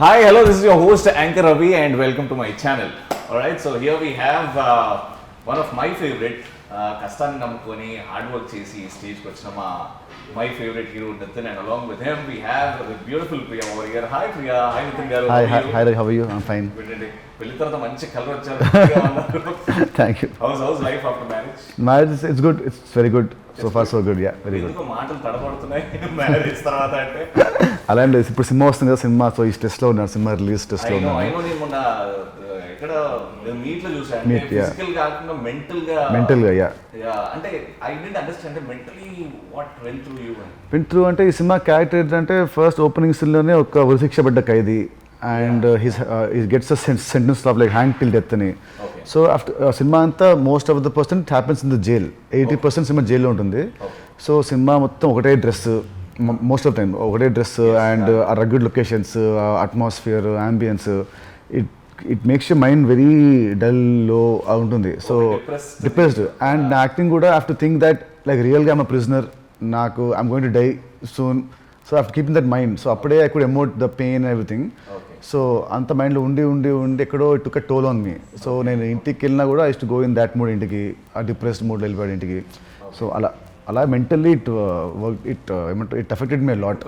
Hi, hello, this is your host Anchor Ravi and welcome to my channel. Alright, so here we have one of my favorite, కష్టాన్ని నమ్ముకొని hard work చేసి స్టేజ్కి వచ్చిన my favorite hero Nitin, and along with him we have the beautiful Priya over here. Hi Priya, hi Nitin garu. Hi, how are you? I'm fine. Pelli tarvata manchi colour వచ్చారు. Thank you. How's life after marriage? Marriage, it's good. It's very good. So far so good. Yeah, very good. ఎందుకు మాటలు తడబడుతున్నాయి marriage తర్వాత అంటే? అలా అండి, ఇప్పుడు cinema వస్తుంది కదా, సినిమా సో ఈ స్ట్రెస్లో ఉన్నాను, సినిమా రిలీజ్ స్ట్రెస్లో ఉన్నాను. నేను మొన్న ఇక్కడ మీట్ లో చూసాను, అంటే ఫిజికల్ కాకుండా మెంటల్ గా అంటే I didn't understand mentally what went through అంటే ఈ సినిమా క్యారెక్టర్ ఏంటంటే ఫస్ట్ ఓపెనింగ్ సీన్ లోనే ఒక ఉరిశిక్ష పడ్డ ఖైదీ and he gets a sentence of like hang till death అని. సో ఆఫ్టర్ సినిమా అంతా most of the person it happens in the jail. 80% cinema జైల్లో ఉంటుంది. సో సినిమా మొత్తం ఒకటే డ్రెస్, మోస్ట్ ఆఫ్ టైం ఒకటే డ్రెస్ అండ్ ఆ rugged locations, atmosphere, ambience, it makes you mind very dull లో ఉంటుంది. So depressed and నా acting కూడా I have to think that like రియల్గా ఐమ్ అ ప్రిజనర్, నాకు I'm going to die soon. So I have to keep in that mind. So అప్పుడే I could emote the pain everything. So అంత మైండ్లో ఉండి ఎక్కడో it took a toll on me. So నేను ఇంటికి వెళ్ళినా కూడా I to go in that mood, ఇంటికి ఆ డిప్రెస్డ్ మూడ్లో వెళ్ళిపోయాడు ఇంటికి. సో అలా mentally it affected me lot.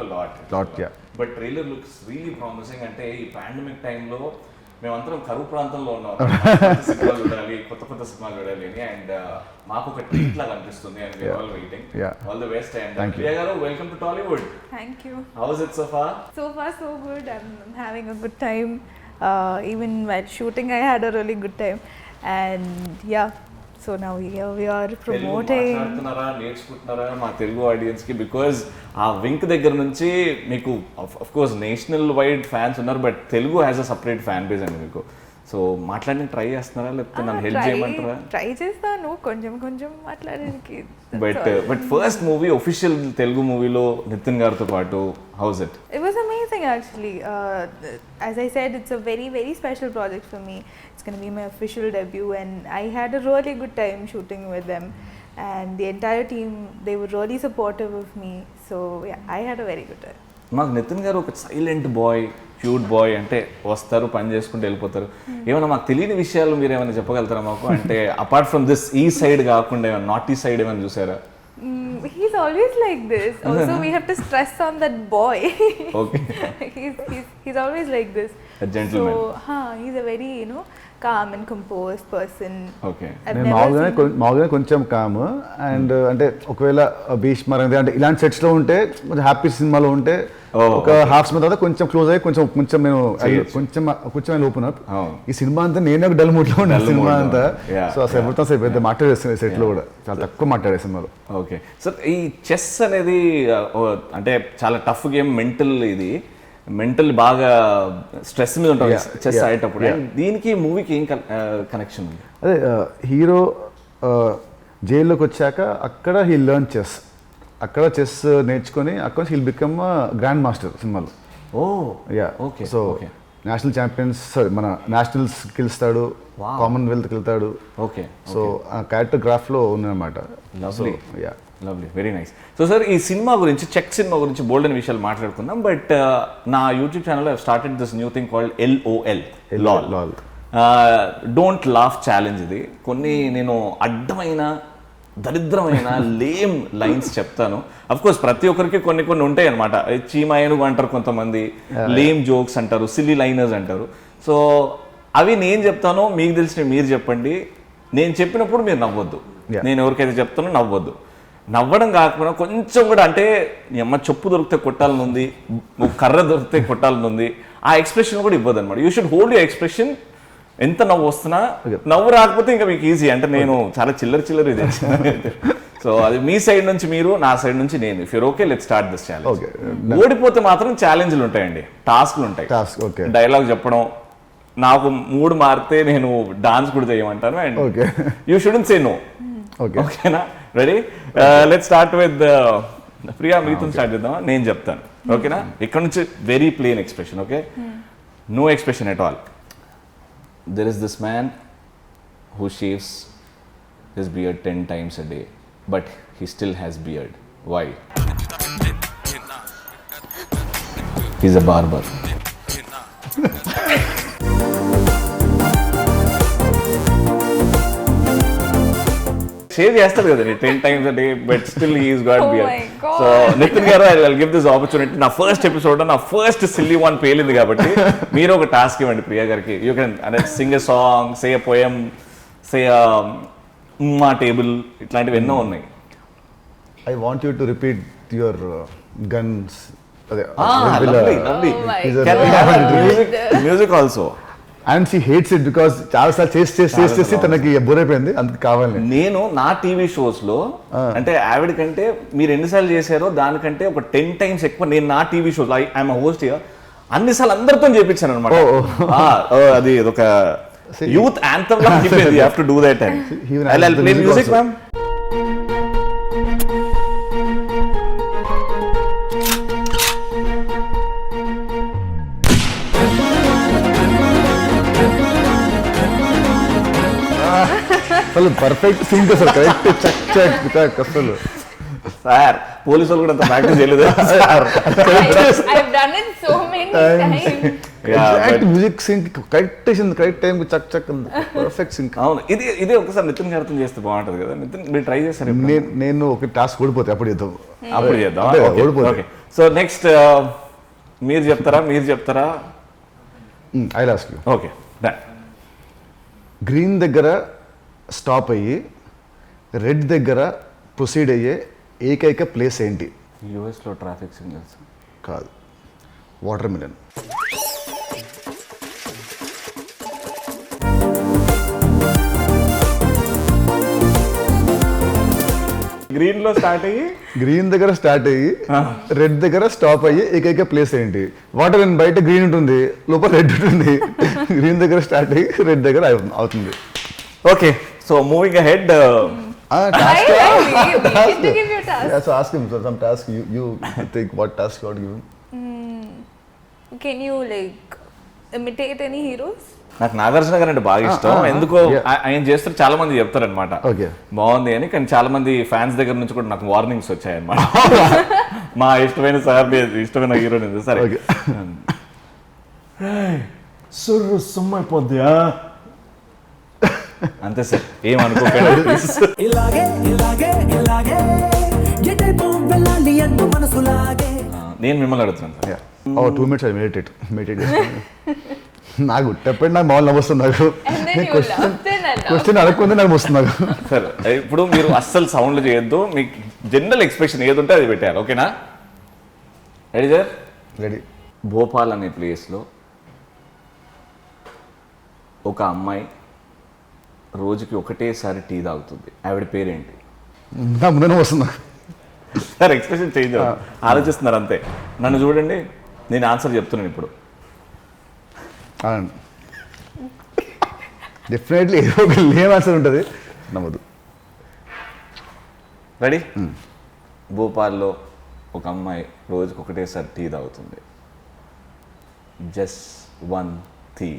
Yeah. But trailer looks really promising. అంటే ఈ పాండమిక్ టైంలో మేమందరం కరువు ప్రాంతంలో ఉన్నాం, సినిమాలు చూడాలి, కొత్త సినిమాలు చూడాలి అని, అండ్ మాకు ఒక ట్రీట్ లాగా అనిపిస్తుంది. And we are all waiting. All the best. And Priya garu, welcome to Tollywood. Thank you. How is it so far? So far so good. I'm having a good time. Even while shooting I had a really good time. And yeah, so now here we are promoting. నేర్చుకుంటున్నారా మా Telugu audience కి? Because ఆ wink దగ్గర నుంచి మీకు of course national wide fans ఉన్నారు, but Telugu has a separate fan base అండి మీకు. సో మాట్లాడడానికి ట్రై చేస్తున్నారా, లేకపోతే నన్ను హెల్ప్ చేయమంటారా? ట్రై చేస్తాను కొంచెం మాట్లాడడానికి. But first movie, official Telugu మూవీలో నితిన్ గారితో పాటు, house it? It was amazing actually. As I said, it's a very very special project for me. It's going to be my official debut and I had a really good time shooting with them, and the entire team, they were really supportive of me. So yeah, I had a very good time. మాకు నితిన్ గారు ఒక silent bye, cute boy, అంటే వస్తారు పని చేసుకుంటూ వెళ్ళిపోతారు. ఏమైనా మాకు తెలియని విషయాలు మీరు ఏమైనా చెప్పగలుగుతారా మాకు? అంటే అపార్ట్ ఫ్రమ్ దిస్ ఈ సైడ్ కాకుండా ఏమైనా నార్త్ ఈస్ట్ సైడ్ ఏమైనా చూసారా? He's always like this. Also, we have to stress on that boy. Okay. he's always like this. A gentleman. So, he's a very, calm and composed person. Okay. నేను మామూలుగానే కొంచెం com and అంటే ఒకవేళ భీష్మర్ అంటే ఇలాంటి సెట్స్లో ఉంటే, కొంచెం హ్యాపీ సినిమాలో ఉంటే ఒక హాఫ్ సినిమా తర్వాత కొంచెం క్లోజ్ అయ్యి కొంచెం నేను కొంచెం ఓపెన్ అప్. ఈ సినిమా అంతా నేనే ఒక డల్ మూడ్లో ఉన్నాను సినిమా అంతా. సో అసలు ఎవరితో పెద్ద మాట్లాడేస్తున్నాయి సెట్లో కూడా, చాలా తక్కువ మాట్లాడే సినిమాలో. ఓకే సార్, ఈ చెస్ అనేది అంటే చాలా టఫ్ గేమ్, మెంటల్ బాగా స్ట్రెస్ మీద ఉంటుంది చెస్ ఆడేటప్పుడు. దీనికి మూవీకి ఏం కనెక్షన్ ఉంది? అదే హీరో జైల్లోకి వచ్చాక అక్కడ హీ లెర్న్ చెస్, అక్కడ చెస్ నేర్చుకొని అక్కడ హీల్ బికమ్ గ్రాండ్ మాస్టర్ సినిమాలో. Yeah. Okay. So national champions, మన నేషనల్స్కి వెళ్తాడు, కామన్వెల్త్కి వెళ్తాడు. ఓకే. సో ఆ క్యారెక్టర్ గ్రాఫ్లో ఉందన్నమాట. Lovely. Yeah, lovely, very nice. So sir, ఈ సినిమా గురించి, చెక్ సినిమా గురించి బోల్డ్ అని విషయాలు మాట్లాడుకుందాం. బట్ నా యూట్యూబ్ ఛానల్లో started this new thing called LOL, don't laugh challenge. ఇది కొన్ని నేను అడ్డమైన దరిద్రమైన లేమ్ లైన్స్ చెప్తాను. అఫ్కోర్స్ ప్రతి ఒక్కరికి కొన్ని ఉంటాయి అనమాట. చీమాయనుగు అంటారు కొంతమంది, లేమ్ జోక్స్ అంటారు, సిల్లీ లైనర్స్ అంటారు. సో అవి నేను చెప్తాను, మీకు తెలిసిన మీరు చెప్పండి. నేను చెప్పినప్పుడు మీరు నవ్వద్దు, నేను ఎవరికైతే చెప్తానో నవ్వద్దు. నవ్వడం కాకపోయినా కొంచెం కూడా, అంటే అమ్మ చెప్పు దొరికితే కొట్టాలని ఉంది, కర్ర దొరికితే కొట్టాలని ఉంది, ఆ ఎక్స్ప్రెషన్ కూడా ఇవ్వదు అనమాట. You should hold your expression. ఎంత నవ్వు వస్తున్నా, నవ్వు రాకపోతే ఇంకా మీకు ఈజీ. అంటే నేను చాలా చిల్లర ఇది. సో అది మీ సైడ్ నుంచి మీరు, నా సైడ్ నుంచి నేను. If you're okay, let's start this challenge. ఓడిపోతే మాత్రం ఛాలెంజ్లు ఉంటాయండి, టాస్క్లు ఉంటాయి. డైలాగ్ చెప్పడం, నాకు మూడు మారితే నేను డాన్స్ కూడా చేయమంటాను. And you shouldn't say no. ఓకేనా? Ready? Let's start with Priya. మీతో స్టార్ట్ చేద్దామా? నేను చెప్తాను, ఓకేనా? ఇక్కడ నుంచి very plain expression. Okay, no expression at all. There is this man who shaves his beard 10 times a day, but he still has beard. Why? He's a barber. Shave చేస్తాడు కదండి 10 times a day, but still he's got Oh beard. my God. So Nithin garu I will give this opportunity. నా first episode నా first silly one పేలింది కాబట్టి మీరు ఒక task ఇవ్వండి ప్రియా గారికి. You can sing a song, say a poem, say మా table, ఇట్లాంటివి ఎన్నో ఉన్నాయి. I want you to repeat your guns. అదే Oh my music also. And she hates it because చాలా సార్లు చేసి తనకి బోర్ అయిపోయింది, అందుకు కావాలి. నేను నా టీవీ షోస్ లో అంటే ఆవిడ కంటే మీరు ఎన్నిసార్లు చేశారో దానికంటే ఒక 10 times ఎక్కువ నేను నా టీవీ షోస్ ఐఎమ్ హోస్ట్ అన్నిసార్లు అందరితో చేపించాను అనమాట. అది ఒక యూత్ యాంథమ్ లా అయిపోయింది. You have to do that and I will play music ma'am. అసలు పర్ఫెక్ట్ సింక్ అసలు కరెక్ట్ చక్ అసలు. సార్ పోలీసు వాళ్ళు కూడా అంత ప్రాక్టీస్ చేయలేదు sir. I've done it so many times. Exact music sync correct correct time చక్ పర్ఫెక్ట్ సింక్. అవును, ఇది ఒకసారి నితిన్ గారితో చేస్తే బాగుంటది కదా. నితిన్ మీరు ట్రై చేశారు? నేను ఒక టాస్క్ ఓడిపోతే అప్పుడు చేద్దాం. అప్పుడు చేద్దాం. ఓకే, సో నెక్స్ట్ మీరు చెప్తారా? I last you. Okay done. Green దగ్గర స్టాప్ అయ్యి రెడ్ దగ్గర ప్రొసీడ్ అయ్యే ఏకైక ప్లేస్ ఏంటి? యూఎస్లో ట్రాఫిక్ సిగ్నల్స్ కాదు, వాటర్ మిలన్. గ్రీన్ దగ్గర స్టార్ట్ అయ్యి రెడ్ దగ్గర స్టాప్ అయ్యి ఏకైక ప్లేస్ ఏంటి? వాటర్ మిలన్ బయట గ్రీన్ ఉంటుంది, లోపల రెడ్ ఉంటుంది. గ్రీన్ దగ్గర స్టార్ట్ అయ్యి రెడ్ దగ్గర అవుతుంది. Okay, so moving ahead. Task. We need to give you a task. Yeah, so ask him some task. You think what task you want to give him? Can you like imitate any heroes? నాకు నాగార్జున గారు అంటే బాగా ఇష్టం. ఎందుకో ఆయన చేస్తారు చాలా మంది చెప్తారనమాట Okay. బాగుంది అని. కానీ చాలా మంది ఫ్యాన్స్ దగ్గర నుంచి కూడా నాకు వార్నింగ్స్ వచ్చాయన్నమాట. మా ఇష్టమైన సార్ ఇష్టమైన హీరోని సరే సుర్రు సుమ్మైపోద్దా అంతే సార్, ఏమనుకోకండి. నేను మిమ్మల్ని అడుగుతున్నాను సార్. 2 minutes I meditate నాకు చెప్పండి, నాకు మామూలు నవ్వుస్తుంది. నాకు And then you laugh, then I laugh. Question అడగకుండా నాకు వస్తుంది. నాకు సార్ ఇప్పుడు మీరు అస్సలు సౌండ్లు చేయొద్దు, మీకు జనరల్ ఎక్స్ప్రెషన్ ఏది ఉంటే అది పెట్టారు. ఓకేనా? Ready sir? రెడీ. భోపాల్ అనే ప్లేస్లో ఒక అమ్మాయి రోజుకి ఒకటేసారి టీ తాగుతుంది. ఆవిడ పేరేంటి? నా ముందే వస్తుంది. సార్ ఎక్స్ప్రెషన్ చేంజ్ ఆలోచిస్తున్నారు అంతే. నన్ను చూడండి, నేను ఆన్సర్ చెప్తున్నాను ఇప్పుడు. డెఫినెట్లీ ఏదో ఒక లేమ్ ఆన్సర్ ఉంటుంది, నమ్మదు. రెడీ? భోపాల్లో ఒక అమ్మాయి రోజుకి ఒకటేసారి టీ తాగుతుంది. Just 1 tea.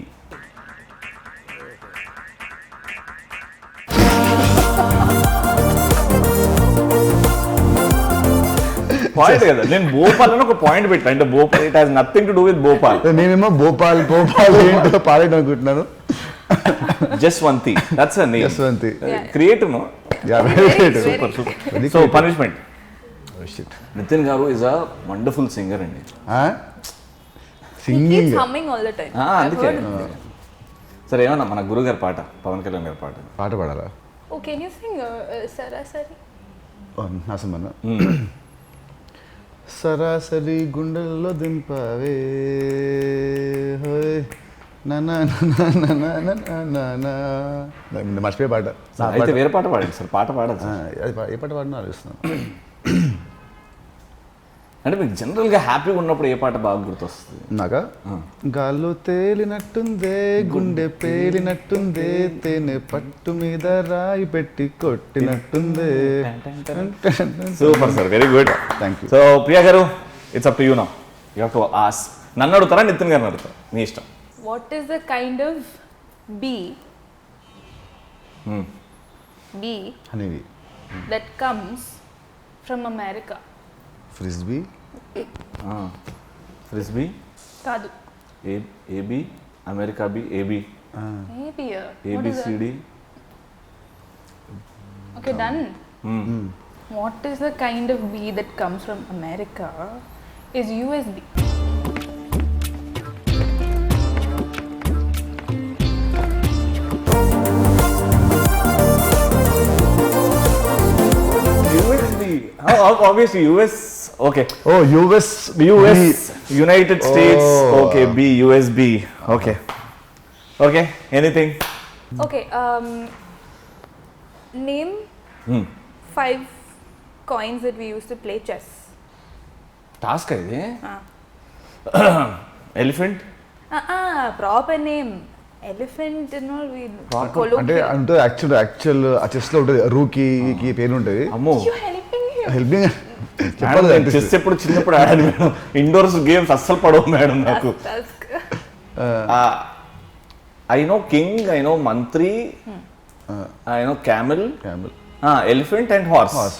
పాయింట్ కదా, నేను భోపాల్ అని ఒక పాయింట్ పెట్టా. అంటే Bhopal it has nothing to do with Bhopal. నేనేమో భోపాల్ ఏంటో పాడేట అనుకుంటున్నాను. Just 1 tea, that's a name. Just one tea. Creative no? Super. So punishment. Nitin garu is a wonderful singer అండి. He singing keeps humming all the time. I've అందుకే heard of it. సరే ఏమన్నా మన గురువు గారి పాట, పవన్ కళ్యాణ్ గారి పాట. పాట పాడాలా? Oh, can you sing Sarasari? నాసమన్నా. సరాసరి గుండెల్లో దింపవే హోయ్ నానా మర్చిపోయే పాట. అయితే వేరే పాట పాడండి సార్. పాట పాడదు. ఏ పాట పాడినా ఆలోచిస్తున్నాను. అంటే మీకు జనరల్గా హ్యాపీగా ఉన్నప్పుడు ఏ పాట బాగా గుర్తొస్తుంది? నాకా? గాల్లో తేలినట్టుందే, గుండె పేలినట్టుందే, తేనె పట్టు మీద రాయి పెట్టి కొట్టినట్టుందే. Super sir, very good. Thank you. So Priya garu, it's up to you now. You have to ask. నన్ను అడుగుతారా నితిన్ గారిని అడుగుతారా? మీ ఇష్టం. What is the kind of bee honeybee. that comes from America? Frisbee. Frisbee. Kadu. AB America B AB Maybe. What is that? ABCD Okay, done. What is the kind of B that comes from America? Is USB. USB obviously US okay oh US US united states Oh. Okay B USB okay okay anything Okay, name 5 coins that we used to play chess. Task ఇది Ah. Elephant Proper name. Elephant and all we Proper. అంటే colloquial. అంటే actual ఆ chess లో ఉంటుంది రూకీకి పేరు ఉంటుంది అమ్మో You helping him? Helping chess ఎప్పుడు చిన్నప్పుడు ఆడాను మేడం ఇండోర్స్ గేమ్స్ అస్సలు పడవు మేడం నాకు Task. I know king I know మంత్రి I know camel elephant and horse Horse.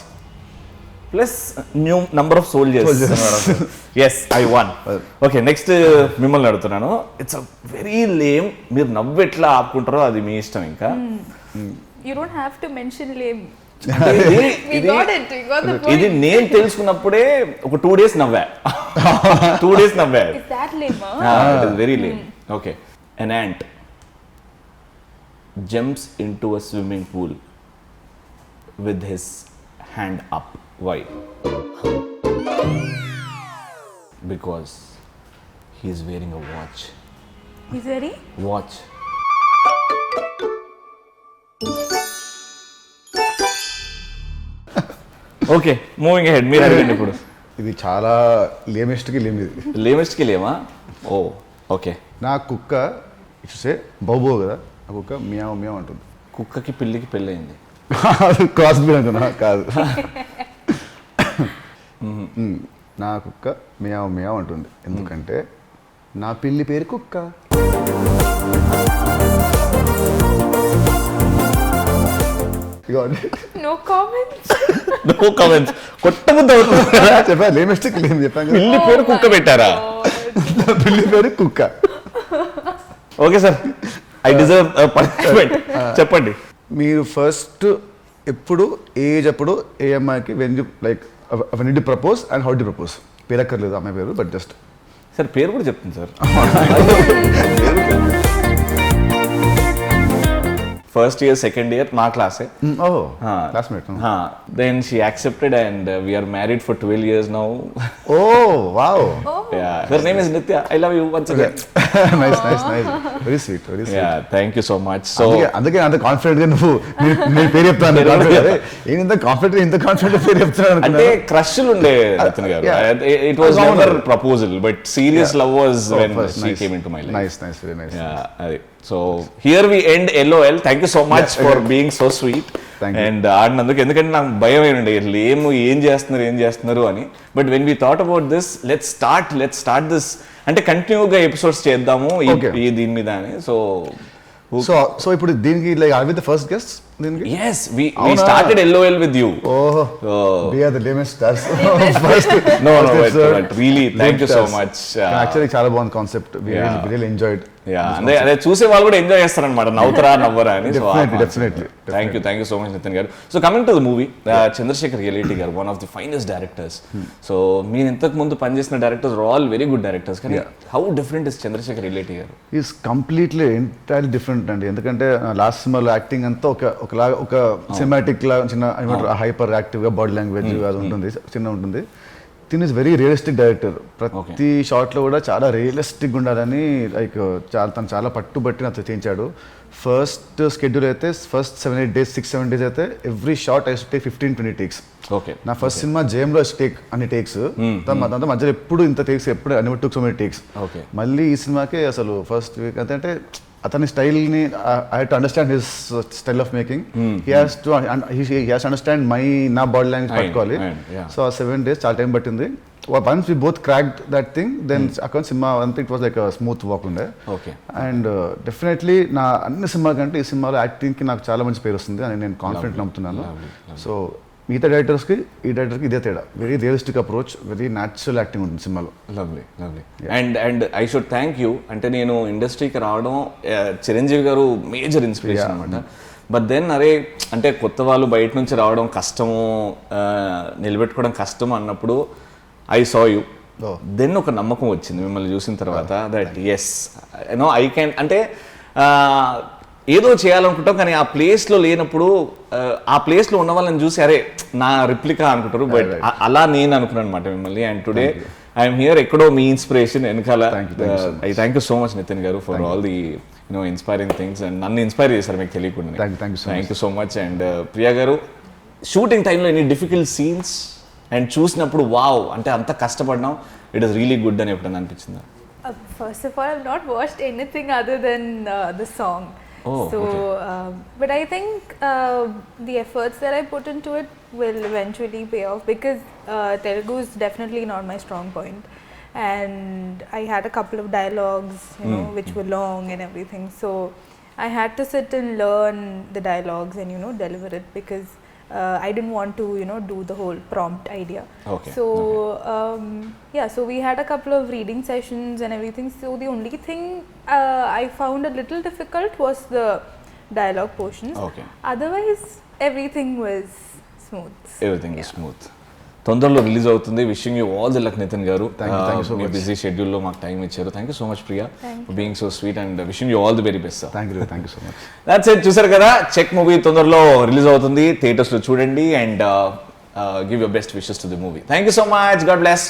Plus new number of soldiers yes I one okay next మిమ్మల్ని అడుగుతున్నాను it's a very lame మీరు నవ్వు ఎట్లా ఆపుకుంటారో అది మీ ఇష్టం ఇంకా You don't have to mention name. అంటే ఇది- We ఇది- got it. We got the ఇది point. నేను తెలుసుకున్నప్పుడే ఒక 2 days నవ్వా 2 days నవ్వా Is that lame? Huh? It is very lame okay an ant jumps into a swimming pool with his hand up. Why? Because he is wearing a watch. He's very. Watch. Okay moving ahead మీరు అడగండి ఇప్పుడు ఇది చాలా లేమెస్ట్కి lame ఇది లేమెస్ట్కి లేమా ఓ okay నా కుక్క చూసే బౌబో కదా నా కుక్క మియావ్ మియావ్ అంటుంది కుక్కకి పిల్లికి పెళ్ళయింది క్రాస్ బీడ్ అనుకున్నా కాదు నా కుక్క మియావ్ మియావ్ అంటుంది ఎందుకంటే నా పిల్లి పేరు కుక్క ఇదిగోండి. No comments. నో కమెంట్స్ కొట్టబుద్ధి అవుతుంది చెప్పా లేమెస్టిక్ లేమ్ చెప్పాను కదా. పిల్లి పేరు కుక్క పెట్టారా నా పిల్లి పేరు కుక్క okay sir I deserve punishment చెప్పండి మీరు ఫస్ట్ ఎప్పుడు ఏజ్ అప్పుడు ఏ అమ్మాయికి when you like when to propose and how to propose పేరు అక్కర్లేదు అమ్మాయి పేరు బట్ జస్ట్ సార్ పేరు కూడా చెప్తుంది sir first year second year మా క్లాసే ఓ classmate then she accepted and we're married for 12 years now oh wow her name is Nithya I love you once again nice nice nice very sweet very sweet thank you so much so అందుకే అంత confident గా నువ్వు నేను పేరు చెప్తాను ఇంత confident పేరు చెప్తున్నాను అంటే అనుకున్నాను. క్రష్లు ఉండే Ratan garu Yeah. It was never proposal but serious love was when First, she nice. Came into my life Nice, nice, very nice. అది so here we end LOL thank you so much Yeah, for okay. Being so sweet Thank you. And ఆడినందుకు ఎందుకంటే నాకు భయం ఏంటండి ఏం చేస్తున్నారు అని but when we thought about this let's start this అంటే కంటిన్యూగా ఎపిసోడ్స్ చేద్దాము Okay. ఈ దీని మీద అని సో సో ఇప్పుడు దీనికి like or with the first guest దీనికి yes we అవునా? started LOL with you ఓహో so we are the lamest stars first no first episode. but really thank you so Good much stars. Actually చాలా బాగుంది concept Yeah. really enjoyed అదే చూసే వాళ్ళు కూడా enjoy చేస్తారనమాట నవ్వుతారా నవ్వరా అని Definitely. Thank you so much Nithin garu so coming to the movie Chandrasekhar Yeleti garu one of the finest directors so మీరు ఇంతకు ముందు పనిచేసిన directors all very good directors కానీ how different is Chandrasekhar Yeleti garu is completely entirely different అండి ఎందుకంటే లాస్ట్ సినిమాలో యాక్టింగ్ అంతా ఒకలాగా ఒక సినిమాటిక్ లాగా చిన్న హైపర్ యాక్టివ్గా బాడీ లాంగ్వేజ్ అది ఉంటుంది చిన్న ఉంటుంది తిన్ ఇస్ వెరీ రియలిస్టిక్ డైరెక్టర్ ప్రతి షాట్లో కూడా చాలా రియలిస్టిక్ ఉండాలని లైక్ తను చాలా పట్టుబట్టి నాతో చేయించాడు ఫస్ట్ స్కెడ్యూల్ అయితే ఫస్ట్ 7-8 days 6-7 days అయితే every shot I take 15-20 takes okay నా ఫస్ట్ సినిమా జేమ్లో టేక్ అన్ని టేక్స్ దాంతో మధ్యలో ఎప్పుడు ఇంత టేక్స్ ఎప్పుడు అన్ని took so many takes okay మళ్ళీ ఈ సినిమాకి అసలు ఫస్ట్ వీక్ అంటే అతని స్టైల్ని I to understand his style of making he has to understand నా బాడీ లాంగ్వేజ్ పట్టుకోవాలి yeah. సో 7 days చాలా టైం పట్టింది once we both cracked that thing then అక్కడ సినిమా అంతా it was like smooth walk ఉండే ఓకే అండ్ డెఫినెట్లీ నా అన్ని cinema కంటే ఈ సినిమాలో యాక్టింగ్కి నాకు చాలా మంచి పేరు వస్తుంది అని నేను కాన్ఫిడెంట్ నమ్ముతున్నాను సో మిగతా డైరెక్టర్స్కి ఈ డైరెక్టర్కి ఇదే తేడా. Very realistic approach, very natural acting ఉంటుంది సినిమాలో. Lovely and I should thank you. అంటే నేను ఇండస్ట్రీకి రావడం చిరంజీవి గారు మేజర్ ఇన్స్పిరేషన్ అనమాట. బట్ దెన్ అరే అంటే కొత్త వాళ్ళు బయట నుంచి రావడం కష్టము, నిలబెట్టుకోవడం కష్టం అన్నప్పుడు ఐ సా యూ. దెన్ ఒక నమ్మకం వచ్చింది మిమ్మల్ని చూసిన తర్వాత, that's you know I can. అంటే ఏదో చేయాలనుకుంటాం కానీ ఆ ప్లేస్లో లేనప్పుడు ఆ ప్లేస్లో ఉన్న వాళ్ళని చూసి అరే నా రిప్లికా అనుకుంటారు. బట్ అలా నేను అనుకున్నాను అనమాట మిమ్మల్ని. అండ్ టుడే ఐఎమ్ హియర్, ఎక్కడో మీ ఇన్స్పిరేషన్ వెనకాల. I thank you so much Nithin garu for all the inspiring things. And నన్ను ఇన్స్పైర్ చేశారు మీకు తెలియకుండా. Thank you so much. And Priya garu, shooting టైంలో ఎన్ని డిఫికల్ట్ సీన్స్ అండ్ చూసినప్పుడు వావ్ అంటే అంత కష్టపడినాం, ఇట్ ఇస్ రియలీ గుడ్ అని ఎప్పుడైనా అనిపించిందా? First of all, I've not watched anything other than the song. So, but I think the efforts that I put into it will eventually pay off because Telugu is definitely not my strong point. And I had a couple of dialogues, which were long and everything. So I had to sit and learn the dialogues and, deliver it because I didn't want to, do the whole prompt idea. Okay. So, so we had a couple of reading sessions and everything. So the only thing I found a little difficult was the dialogue portions. Okay. Otherwise, everything was smooth. Everything is smooth. తొందరలో release అవుతుంది. Wishing you all the luck Nitin garu. మీ busy షెడ్యూల్లో మాకు time ఇచ్చారు. Thank you so much Priya for being so sweet and wishing you all the very best. Thank you so much. That's it. చూసారు కదా, Check movie తొందరలో release అవుతుంది, థియేటర్స్లో చూడండి and give your best wishes to the movie. Thank you so much. God bless.